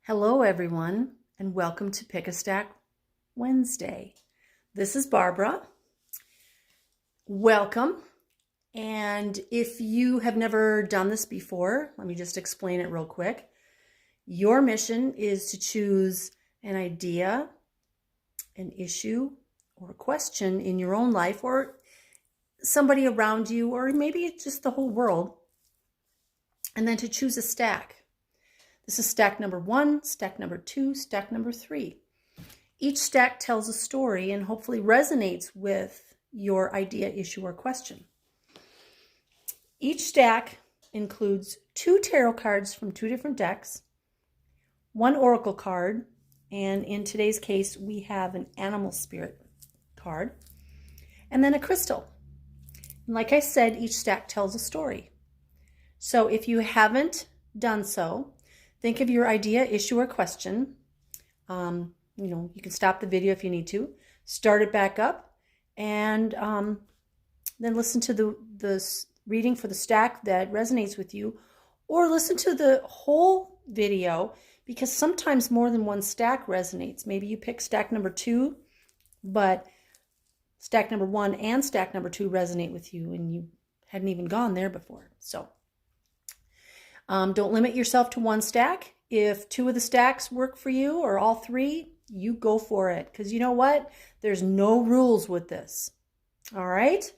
Hello, everyone, and welcome to Pick a Stack Wednesday. This is Barbara. Welcome. And if you have never done this before, let me just explain it real quick. Your mission is to choose an idea, an issue, or a question in your own life, or somebody around you, or maybe just the whole world, and then to choose a stack. This is stack number 1, stack number 2, stack number 3. Each stack tells a story and hopefully resonates with your idea, issue, or question. Each stack includes 2 tarot cards from 2 different decks, 1 oracle card, and in today's case, we have an animal spirit card, and then a crystal. And like I said, each stack tells a story. So if you haven't done so, think of your idea, issue, or question. You can stop the video if you need to, start it back up, and then listen to the reading for the stack that resonates with you, or listen to the whole video, because sometimes more than one stack resonates. Maybe you pick stack number 2, but stack number 1 and stack number 2 resonate with you, and you hadn't even gone there before. So don't limit yourself to one stack. If 2 of the stacks work for you, or all 3, you go for it. Because you know what? There's no rules with this. All right?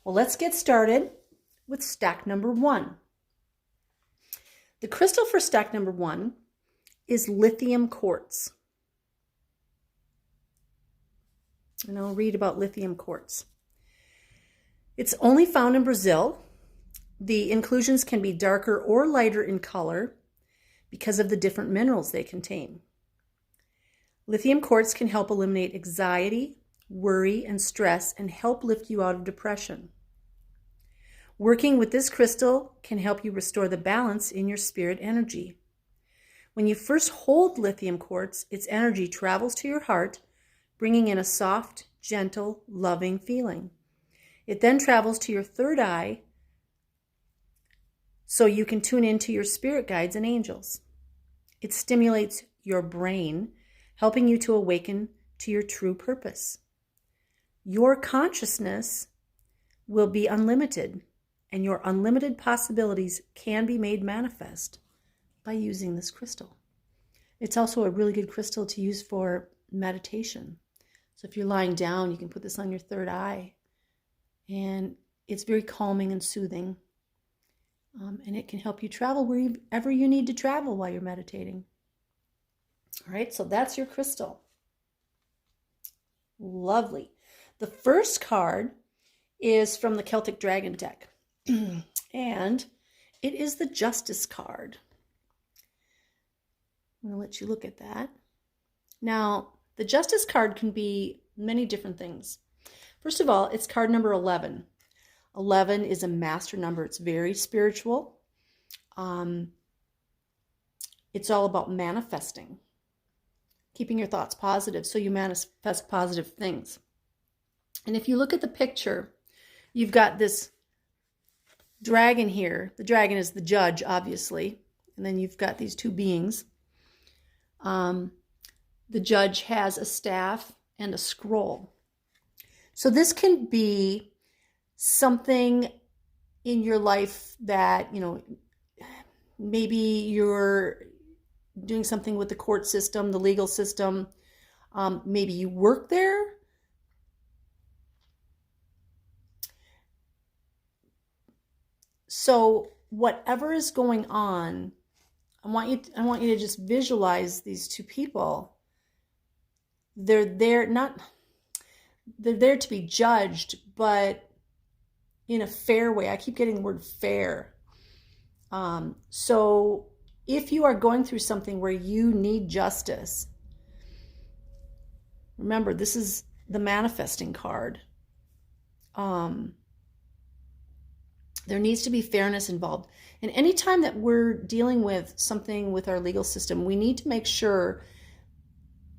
Well, let's get started with stack number 1. The crystal for stack number 1 is Lithium Quartz. And I'll read about Lithium Quartz. It's only found in Brazil. The inclusions can be darker or lighter in color because of the different minerals they contain. Lithium quartz can help eliminate anxiety, worry, and stress, and help lift you out of depression. Working with this crystal can help you restore the balance in your spirit energy. When you first hold lithium quartz, its energy travels to your heart, bringing in a soft, gentle, loving feeling. It then travels to your third eye, so you can tune into your spirit guides and angels. It stimulates your brain, helping you to awaken to your true purpose. Your consciousness will be unlimited, and your unlimited possibilities can be made manifest by using this crystal. It's also a really good crystal to use for meditation. So if you're lying down, you can put this on your third eye, and it's very calming and soothing. And it can help you travel wherever you need to travel while you're meditating. All right, so that's your crystal. Lovely. The first card is from the Celtic Dragon deck, and it is the Justice card. I'm going to let you look at that. Now, the Justice card can be many different things. First of all, it's card number 11. 11 is a master number. It's very spiritual. It's all about manifesting, keeping your thoughts positive so you manifest positive things. And if you look at the picture, you've got this dragon here. The dragon is the judge, obviously. And then you've got these 2 beings. The judge has a staff and a scroll. So this can be something in your life that, maybe you're doing something with the court system, the legal system. Maybe you work there. So whatever is going on, I want you to just visualize these 2 people. They're there to be judged, but in a fair way. I keep getting the word fair. So if you are going through something where you need justice, remember, this is the manifesting card. There needs to be fairness involved. And anytime that we're dealing with something with our legal system, we need to make sure,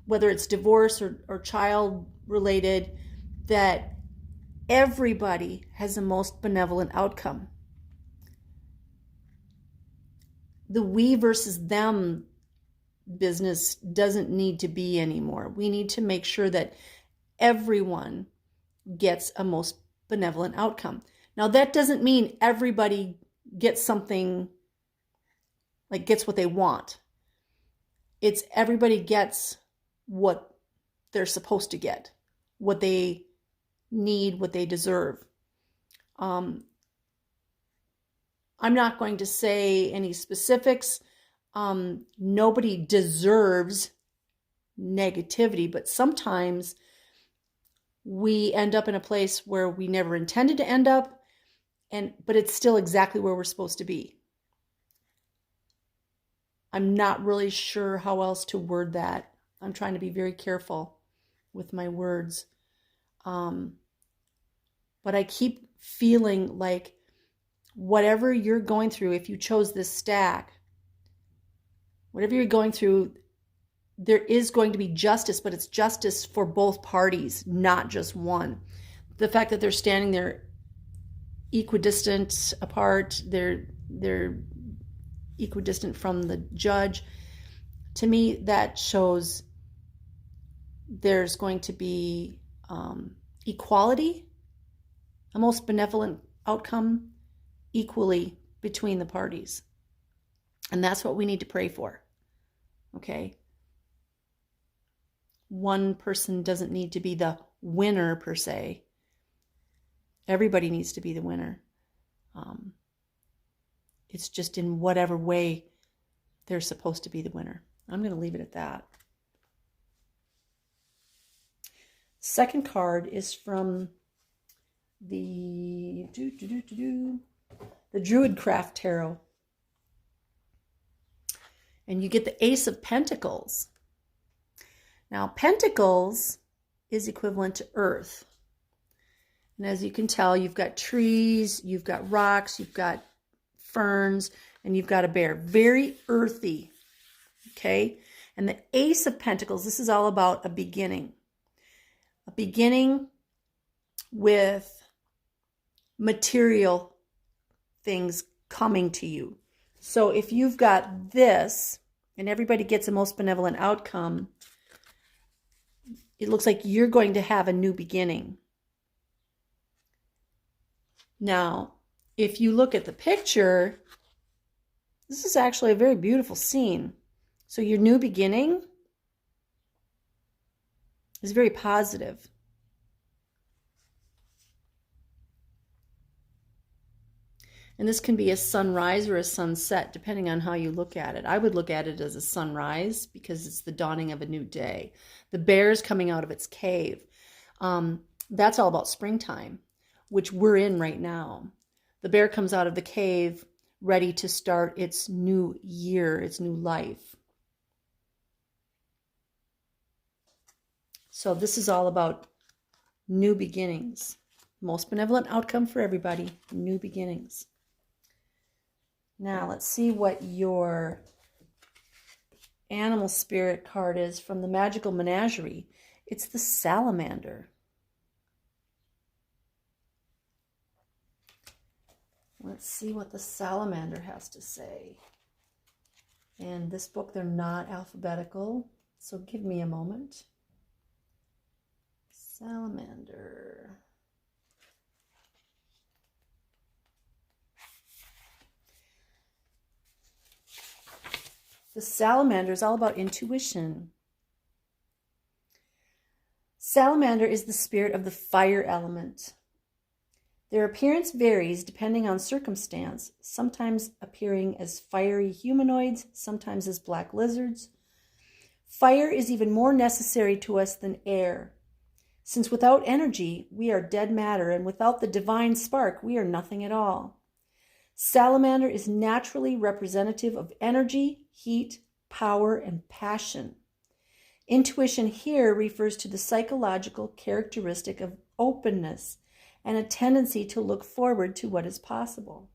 whether it's divorce or child related, that everybody has the most benevolent outcome. The we versus them business doesn't need to be anymore. We need to make sure that everyone gets a most benevolent outcome. Now, that doesn't mean everybody gets something, like gets what they want. It's everybody gets what they're supposed to get, what they need, what they deserve. I'm not going to say any specifics. Nobody deserves negativity, but sometimes we end up in a place where we never intended to end up, but it's still exactly where we're supposed to be. I'm not really sure how else to word that. I'm trying to be very careful with my words. But I keep feeling like whatever you're going through, if you chose this stack, whatever you're going through, there is going to be justice, but it's justice for both parties, not just one. The fact that they're standing there equidistant apart, they're equidistant from the judge, to me that shows there's going to be equality, a most benevolent outcome equally between the parties. And that's what we need to pray for. Okay? One person doesn't need to be the winner per se. Everybody needs to be the winner. It's just in whatever way they're supposed to be the winner. I'm going to leave it at that. Second card is from the Druid Craft Tarot. And you get the Ace of Pentacles. Now, Pentacles is equivalent to earth. And as you can tell, you've got trees, you've got rocks, you've got ferns, and you've got a bear. Very earthy, okay? And the Ace of Pentacles, this is all about a beginning. A beginning with material things coming to you. So if you've got this, and everybody gets a most benevolent outcome, it looks like you're going to have a new beginning. Now, if you look at the picture, this is actually a very beautiful scene. So your new beginning is very positive. And this can be a sunrise or a sunset, depending on how you look at it. I would look at it as a sunrise because it's the dawning of a new day. The bear's coming out of its cave. That's all about springtime, which we're in right now. The bear comes out of the cave ready to start its new year, its new life. So this is all about new beginnings. Most benevolent outcome for everybody, new beginnings. Now let's see what your animal spirit card is from the Magical Menagerie. It's the Salamander. Let's see what the Salamander has to say. In this book, they're not alphabetical, so give me a moment. Salamander. The Salamander is all about intuition. Salamander is the spirit of the fire element. Their appearance varies depending on circumstance, sometimes appearing as fiery humanoids, sometimes as black lizards. Fire is even more necessary to us than air, since without energy, we are dead matter, and without the divine spark, we are nothing at all. Salamander is naturally representative of energy, heat, power, and passion. Intuition here refers to the psychological characteristic of openness and a tendency to look forward to what is possible.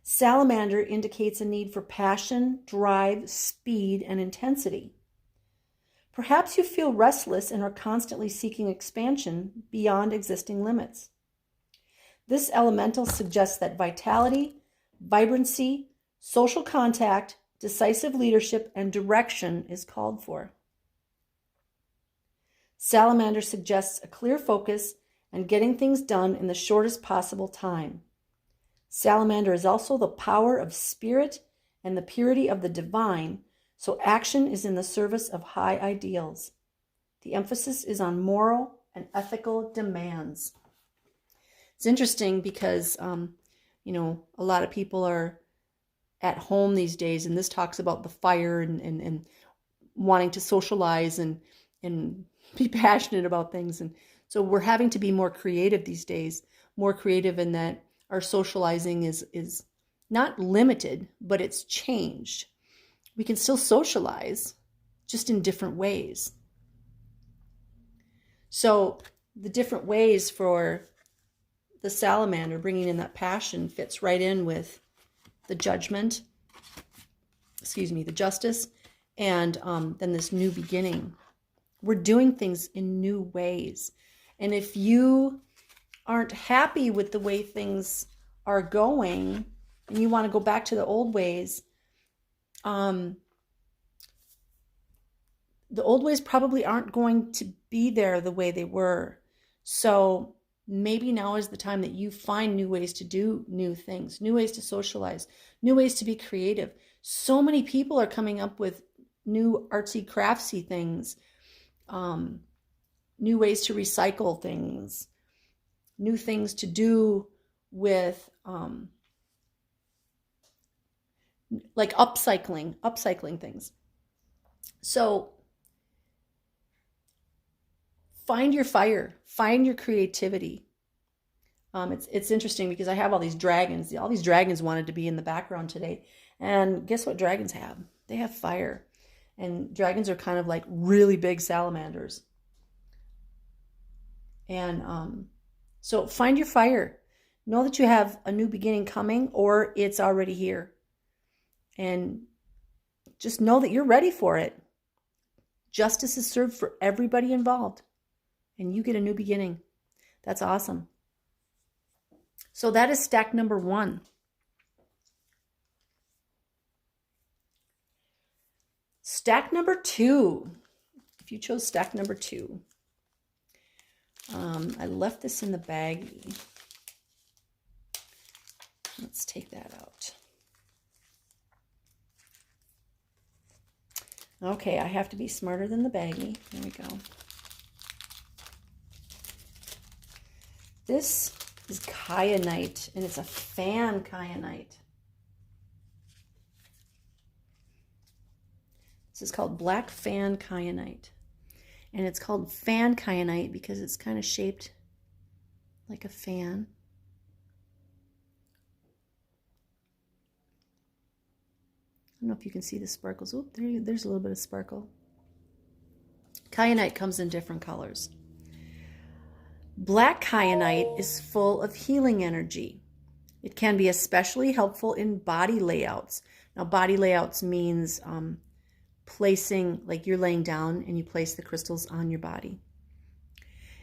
Salamander indicates a need for passion, drive, speed, and intensity. Perhaps you feel restless and are constantly seeking expansion beyond existing limits. This elemental suggests that vitality, vibrancy, social contact, decisive leadership and direction is called for. Salamander suggests a clear focus and getting things done in the shortest possible time. Salamander is also the power of spirit and the purity of the divine, so action is in the service of high ideals. The emphasis is on moral and ethical demands. It's interesting because, a lot of people are at home these days, and this talks about the fire and wanting to socialize and be passionate about things. And so we're having to be more creative these days, more creative in that our socializing is not limited, but it's changed. We can still socialize, just in different ways. So the different ways for the salamander bringing in that passion fits right in with the judgment, the justice, and then this new beginning. We're doing things in new ways. And if you aren't happy with the way things are going and you want to go back to the old ways, the old ways probably aren't going to be there the way they were. So maybe now is the time that you find new ways to do new things, new ways to socialize, new ways to be creative. So many people are coming up with new artsy craftsy things, new ways to recycle things, new things to do with like upcycling things. So find your fire, find your creativity. It's interesting because I have all these dragons. All these dragons wanted to be in the background today. And guess what dragons have? They have fire. And dragons are kind of like really big salamanders. And so find your fire. Know that you have a new beginning coming, or it's already here. And just know that you're ready for it. Justice is served for everybody involved. And you get a new beginning. That's awesome. So that is stack number 1. Stack number 2. If you chose stack number 2. I left this in the baggie. Let's take that out. Okay, I have to be smarter than the baggie. There we go. This is kyanite, and it's a fan kyanite. This is called black fan kyanite. And it's called fan kyanite because it's kind of shaped like a fan. I don't know if you can see the sparkles. Oh, there's a little bit of sparkle. Kyanite comes in different colors. Black kyanite is full of healing energy. It can be especially helpful in body layouts. Now, body layouts means placing, like you're laying down and you place the crystals on your body.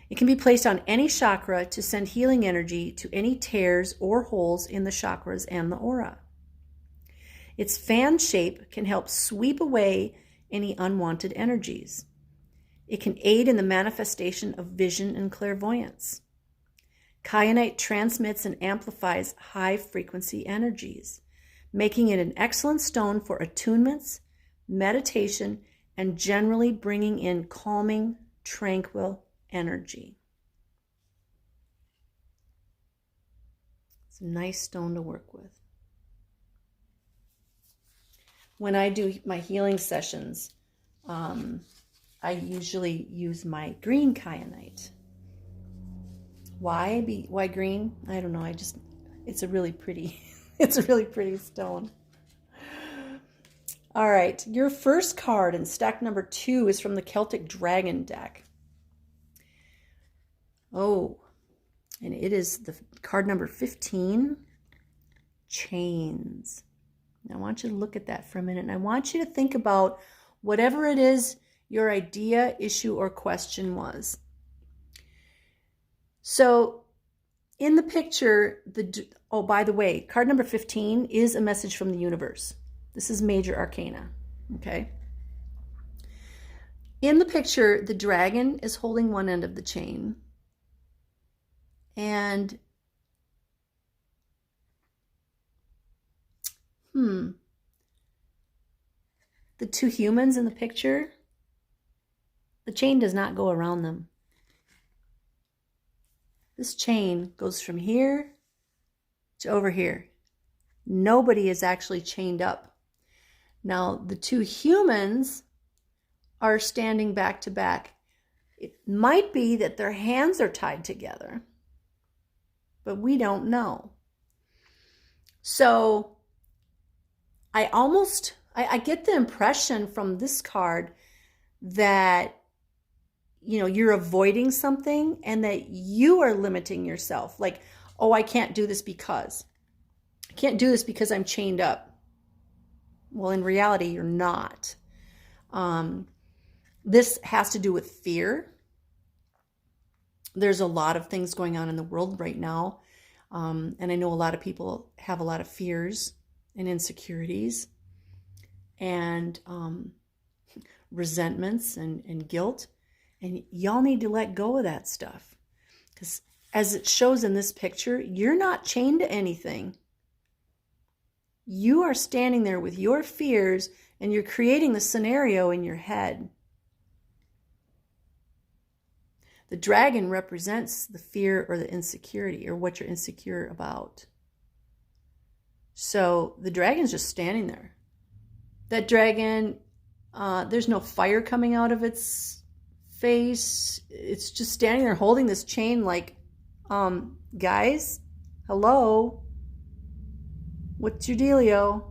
It can be placed on any chakra to send healing energy to any tears or holes in the chakras and the aura. Its fan shape can help sweep away any unwanted energies. It can aid in the manifestation of vision and clairvoyance. Kyanite transmits and amplifies high-frequency energies, making it an excellent stone for attunements, meditation, and generally bringing in calming, tranquil energy. It's a nice stone to work with. When I do my healing sessions, I usually use my green kyanite. Why green? I don't know. It's a really pretty, it's a really pretty stone. All right, your first card in stack number 2 is from the Celtic Dragon deck. Oh, and it is the card number 15, Chains. I want you to look at that for a minute, and I want you to think about whatever it is your idea, issue, or question was. So in the picture, by the way, card number 15 is a message from the universe. This is major arcana, okay? In the picture, the dragon is holding one end of the chain. And the two humans in the picture, the chain does not go around them. This chain goes from here to over here. Nobody is actually chained up. Now, the two humans are standing back to back. It might be that their hands are tied together, but we don't know. So I get the impression from this card that, you know, you're avoiding something and that you are limiting yourself. Like, oh, I can't do this because I'm chained up. Well, in reality, you're not. This has to do with fear. There's a lot of things going on in the world right now. And I know a lot of people have a lot of fears and insecurities and resentments and guilt. And y'all need to let go of that stuff. Because as it shows in this picture, you're not chained to anything. You are standing there with your fears and you're creating the scenario in your head. The dragon represents the fear or the insecurity or what you're insecure about. So the dragon's just standing there. That dragon, there's no fire coming out of its face. It's just standing there holding this chain like, guys, hello? What's your dealio?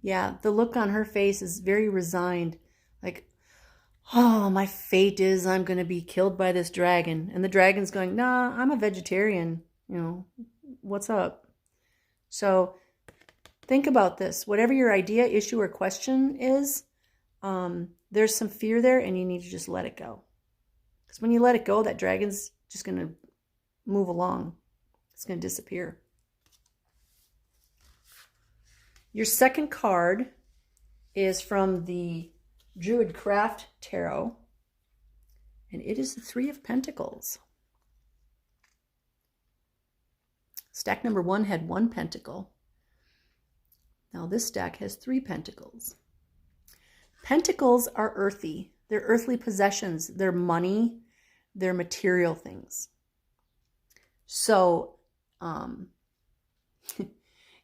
Yeah, the look on her face is very resigned. Like, oh, my fate is I'm going to be killed by this dragon. And the dragon's going, nah, I'm a vegetarian. You know, what's up? So think about this. Whatever your idea, issue, or question is, there's some fear there and you need to just let it go. Because when you let it go, that dragon's just going to move along. It's going to disappear. Your second card is from the Druid Craft Tarot, and it is the Three of Pentacles. Stack number 1 had 1 pentacle. Now this stack has 3 pentacles. Pentacles are earthy. They're earthly possessions. They're money. They're material things. So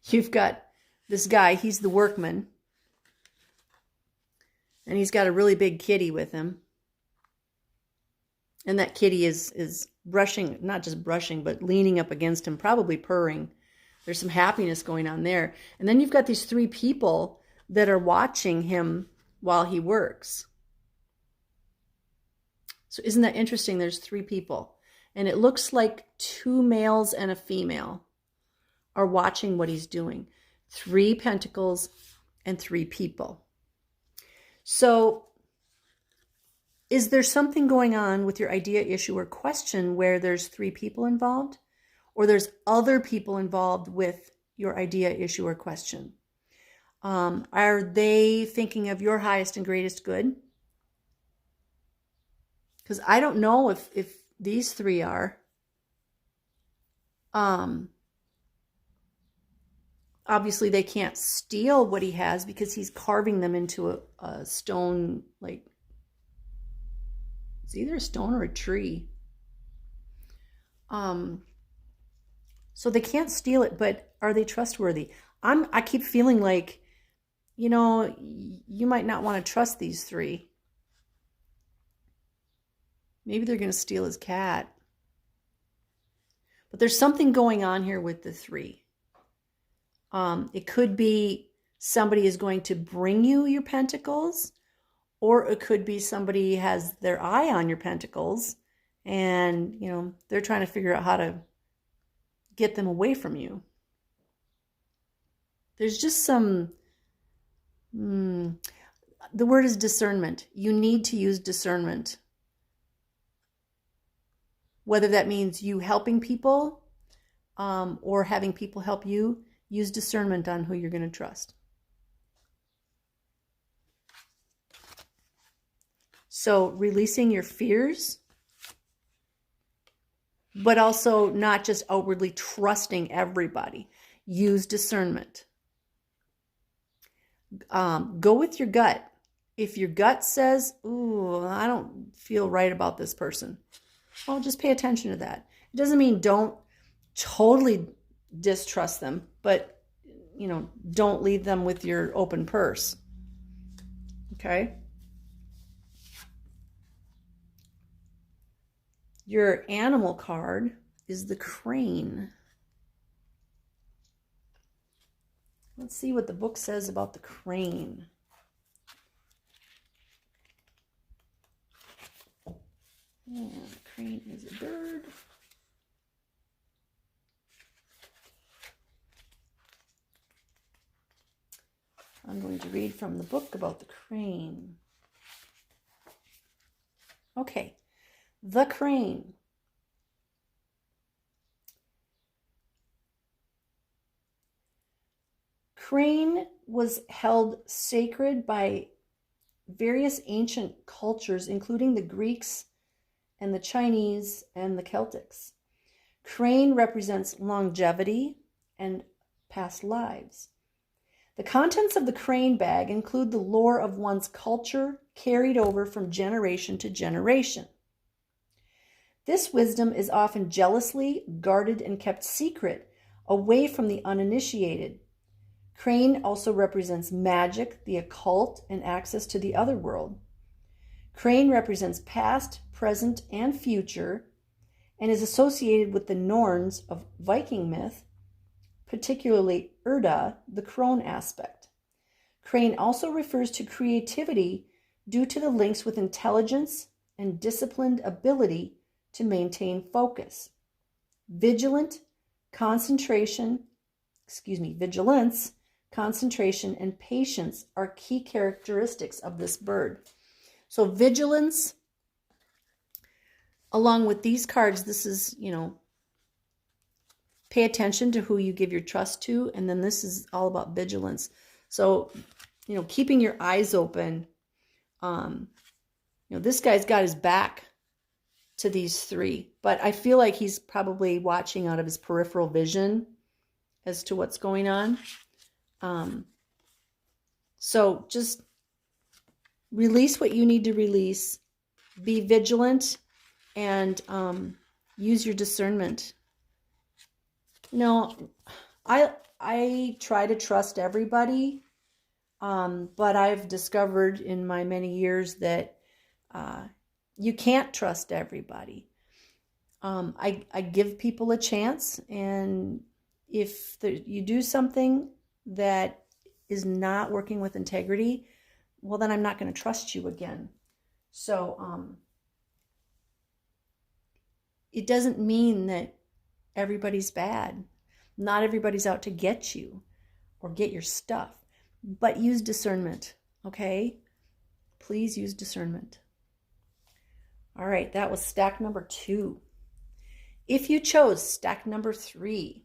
you've got this guy, he's the workman. And he's got a really big kitty with him. And that kitty is brushing, not just brushing, but leaning up against him, probably purring. There's some happiness going on there. And then you've got these 3 people that are watching him while he works. So isn't that interesting? There's 3 people. And it looks like 2 males and a female are watching what he's doing. 3 pentacles and 3 people. So is there something going on with your idea, issue, or question where there's 3 people involved? Or there's other people involved with your idea, issue, or question? Are they thinking of your highest and greatest good? Because I don't know if these 3 are. Obviously, they can't steal what he has because he's carving them into a stone, like, it's either a stone or a tree. So they can't steal it, but are they trustworthy? I keep feeling like, you know, you might not want to trust these 3. Maybe they're going to steal his cat. But there's something going on here with the 3. It could be somebody is going to bring you your pentacles, or it could be somebody has their eye on your pentacles and, you know, they're trying to figure out how to get them away from you. There's just some, the word is discernment. You need to use discernment. Whether that means you helping people or having people help you, use discernment on who you're going to trust. So releasing your fears, but also not just outwardly trusting everybody. Use discernment. Go with your gut. If your gut says, ooh, I don't feel right about this person, well, just pay attention to that. It doesn't mean don't totally distrust them, but, you know, don't leave them with your open purse. Okay? Your animal card is the crane. Let's see what the book says about the crane. Yeah, the crane is a bird. I'm going to read from the book about the crane. Okay, the crane. Crane was held sacred by various ancient cultures, including the Greeks and the Chinese and the Celtics. Crane represents longevity and past lives. The contents of the crane bag include the lore of one's culture carried over from generation to generation. This wisdom is often jealously guarded and kept secret, away from the uninitiated. Crane also represents magic, the occult, and access to the other world. Crane represents past, present, and future, and is associated with the Norns of Viking myth, particularly Urda, the crone aspect. Crane also refers to creativity due to the links with intelligence and disciplined ability to maintain focus. Vigilance, concentration, and patience are key characteristics of this bird. So vigilance, along with these cards, this is, you know, pay attention to who you give your trust to. And then this is all about vigilance. So, you know, keeping your eyes open. You know, this guy's got his back to these three, but I feel like he's probably watching out of his peripheral vision as to what's going on. So just release what you need to release, be vigilant, and use your discernment. You know, I try to trust everybody, but I've discovered in my many years that you can't trust everybody. I give people a chance, and if you do something that is not working with integrity, well, then I'm not going to trust you again. So it doesn't mean that everybody's bad. Not everybody's out to get you or get your stuff, but use discernment, okay? Please use discernment. All right, that was stack number 2. If you chose stack number 3,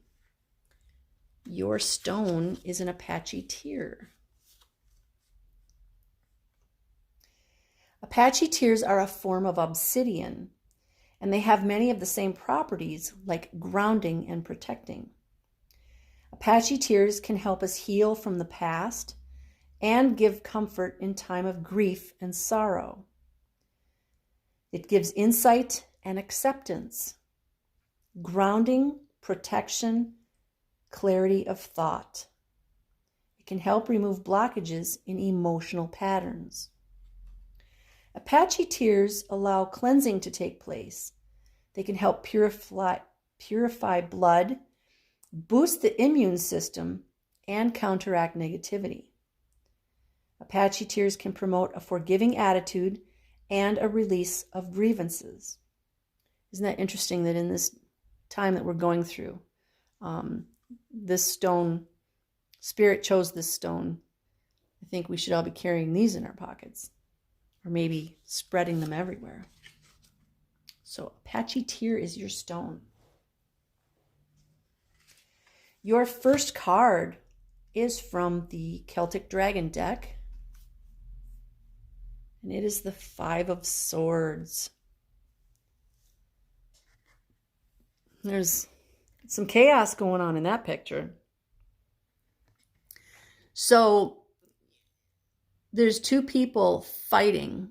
your stone is an Apache Tear. Apache Tears are a form of obsidian, and they have many of the same properties like grounding and protecting. Apache Tears can help us heal from the past and give comfort in time of grief and sorrow. It gives insight and acceptance, grounding, protection, clarity of thought. It can help remove blockages in emotional patterns. Apache Tears allow cleansing to take place. They can help purify blood, boost the immune system, and counteract negativity. Apache Tears can promote a forgiving attitude and a release of grievances. Isn't that interesting that in this time that we're going through, this stone, Spirit chose this stone. I think we should all be carrying these in our pockets, or maybe spreading them everywhere. So Apache Tear is your stone. Your first card is from the Celtic Dragon deck, and it is the Five of Swords. There's some chaos going on in that picture. So there's two people fighting.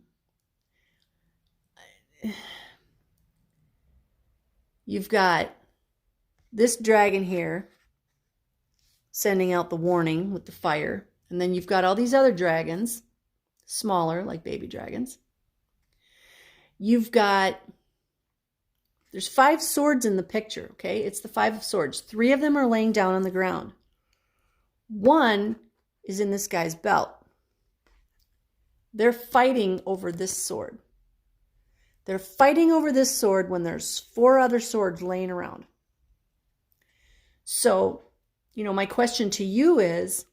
You've got this dragon here sending out the warning with the fire. And then you've got all these other dragons, smaller, like baby dragons. You've got, there's 5 swords in the picture, okay? It's the 5 of Swords. 3 of them are laying down on the ground. 1 is in this guy's belt. They're fighting over this sword. They're fighting over this sword when there's 4 other swords laying around. So, my question to you is,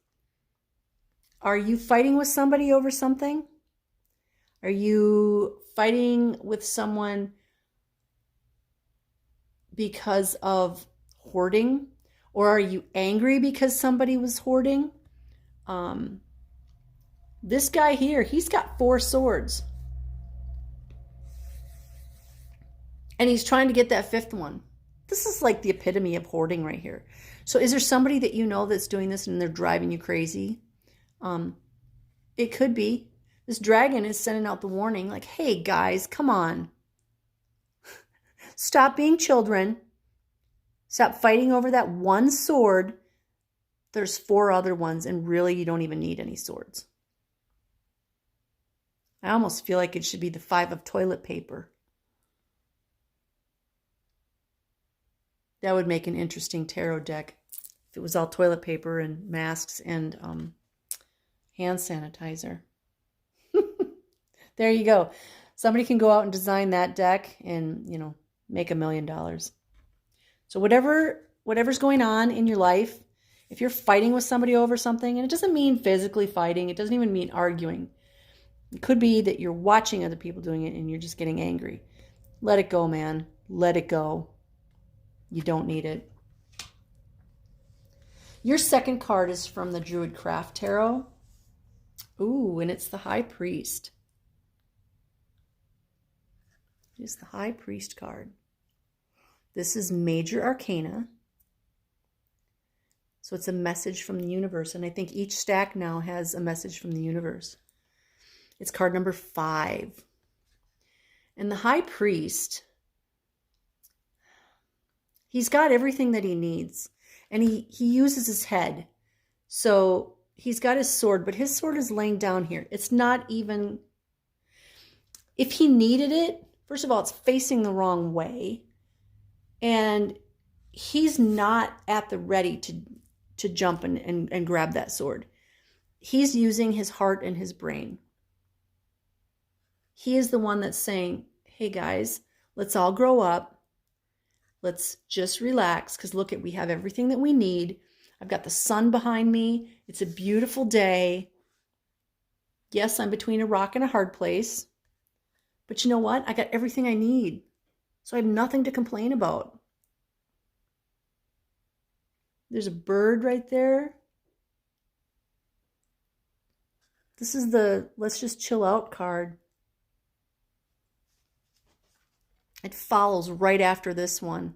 are you fighting with somebody over something? Are you fighting with someone because of hoarding? Or are you angry because somebody was hoarding? This guy here, he's got 4 swords. And he's trying to get that 5th one. This is like the epitome of hoarding right here. So is there somebody that you know that's doing this and they're driving you crazy? It could be. This dragon is sending out the warning like, hey guys, come on. Stop being children. Stop fighting over that one sword. There's 4 other ones, and really you don't even need any swords. I almost feel like it should be the 5 of toilet paper. That would make an interesting tarot deck if it was all toilet paper and masks and hand sanitizer. There you go. Somebody can go out and design that deck and, make $1 million. So whatever's going on in your life, if you're fighting with somebody over something, and it doesn't mean physically fighting, it doesn't even mean arguing. It could be that you're watching other people doing it and you're just getting angry. Let it go, man. Let it go. You don't need it. Your second card is from the Druid Craft Tarot. Ooh, and it's the High Priest. It's the High Priest card. This is Major Arcana. So it's a message from the universe. And I think each stack now has a message from the universe. It's card number 5. And the High Priest, he's got everything that he needs. And he uses his head. So he's got his sword, but his sword is laying down here. It's not even, if he needed it, first of all, it's facing the wrong way. And he's not at the ready to jump and grab that sword. He's using his heart and his brain. He is the one that's saying, hey guys, let's all grow up. Let's just relax, because look, we have everything that we need. I've got the sun behind me. It's a beautiful day. Yes, I'm between a rock and a hard place. But you know what? I got everything I need. So I have nothing to complain about. There's a bird right there. This is the let's just chill out card. It follows right after this one.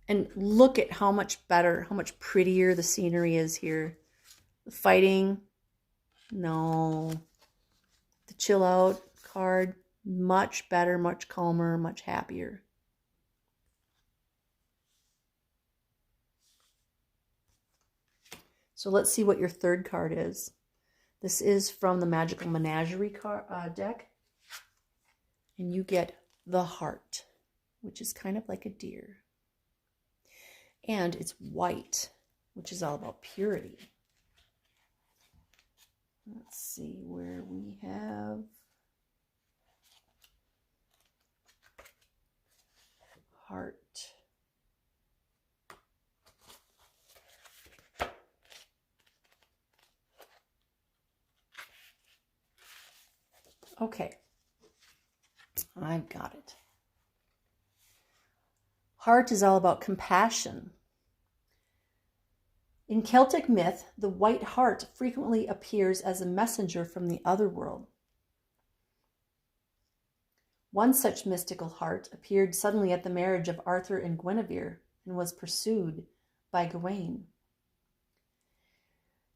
And look at how much better, how much prettier the scenery is here. The fighting, no. The chill out card, much better, much calmer, much happier. So let's see what your third card is. This is from the Magical Menagerie deck. And you get the Heart, which is kind of like a deer. And it's white, which is all about purity. Let's see where we have Heart. Okay, I've got it. Heart is all about compassion. In Celtic myth, the white hart frequently appears as a messenger from the other world. One such mystical hart appeared suddenly at the marriage of Arthur and Guinevere and was pursued by Gawain.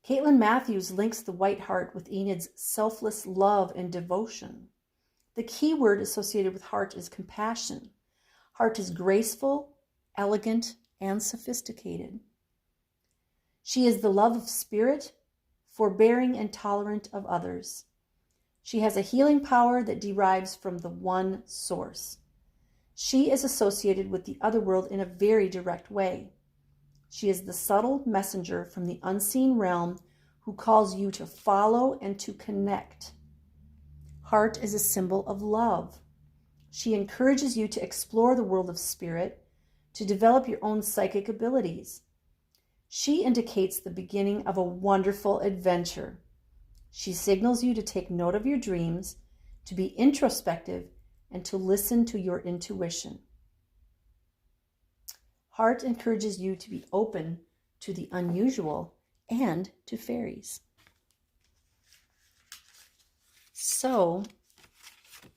Caitlin Matthews links the white hart with Enid's selfless love and devotion. The key word associated with hart is compassion. Hart is graceful, elegant, and sophisticated. She is the love of spirit, forbearing and tolerant of others. She has a healing power that derives from the one source. She is associated with the other world in a very direct way. She is the subtle messenger from the unseen realm who calls you to follow and to connect. Hart is a symbol of love. She encourages you to explore the world of spirit, to develop your own psychic abilities. She indicates the beginning of a wonderful adventure. She signals you to take note of your dreams, to be introspective, and to listen to your intuition. Hart encourages you to be open to the unusual and to fairies. So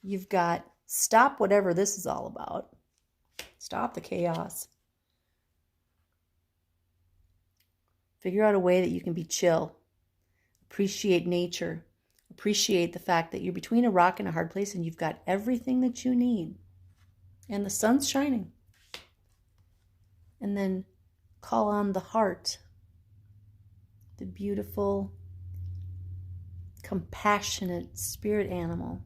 you've got stop whatever this is all about. Stop the chaos. Figure out a way that you can be chill. Appreciate nature. Appreciate the fact that you're between a rock and a hard place and you've got everything that you need. And the sun's shining. And then call on the heart, the beautiful, compassionate spirit animal.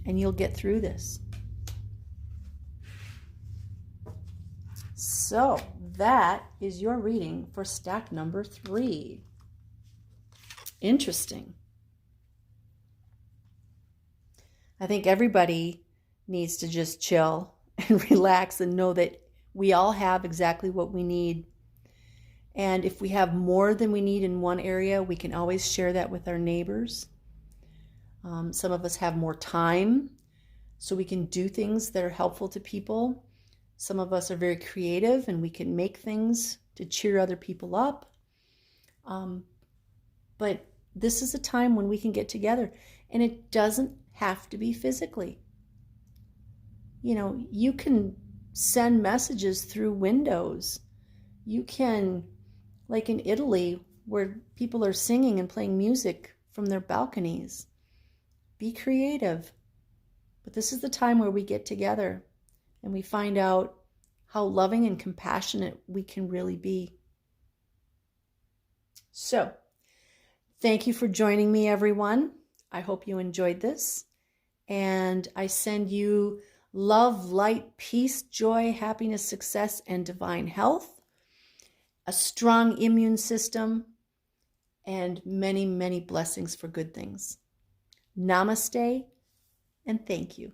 And you'll get through this. So that is your reading for stack number 3. Interesting. I think everybody needs to just chill and relax and know that we all have exactly what we need. And if we have more than we need in one area, we can always share that with our neighbors. Some of us have more time, so we can do things that are helpful to people. Some of us are very creative and we can make things to cheer other people up. But this is a time when we can get together, and it doesn't have to be physically. You know, you can send messages through windows. You can, like in Italy, where people are singing and playing music from their balconies. Be creative. But this is the time where we get together and we find out how loving and compassionate we can really be. So, thank you for joining me, everyone. I hope you enjoyed this. And I send you love, light, peace, joy, happiness, success, and divine health, a strong immune system, and many, many blessings for good things. Namaste, and thank you.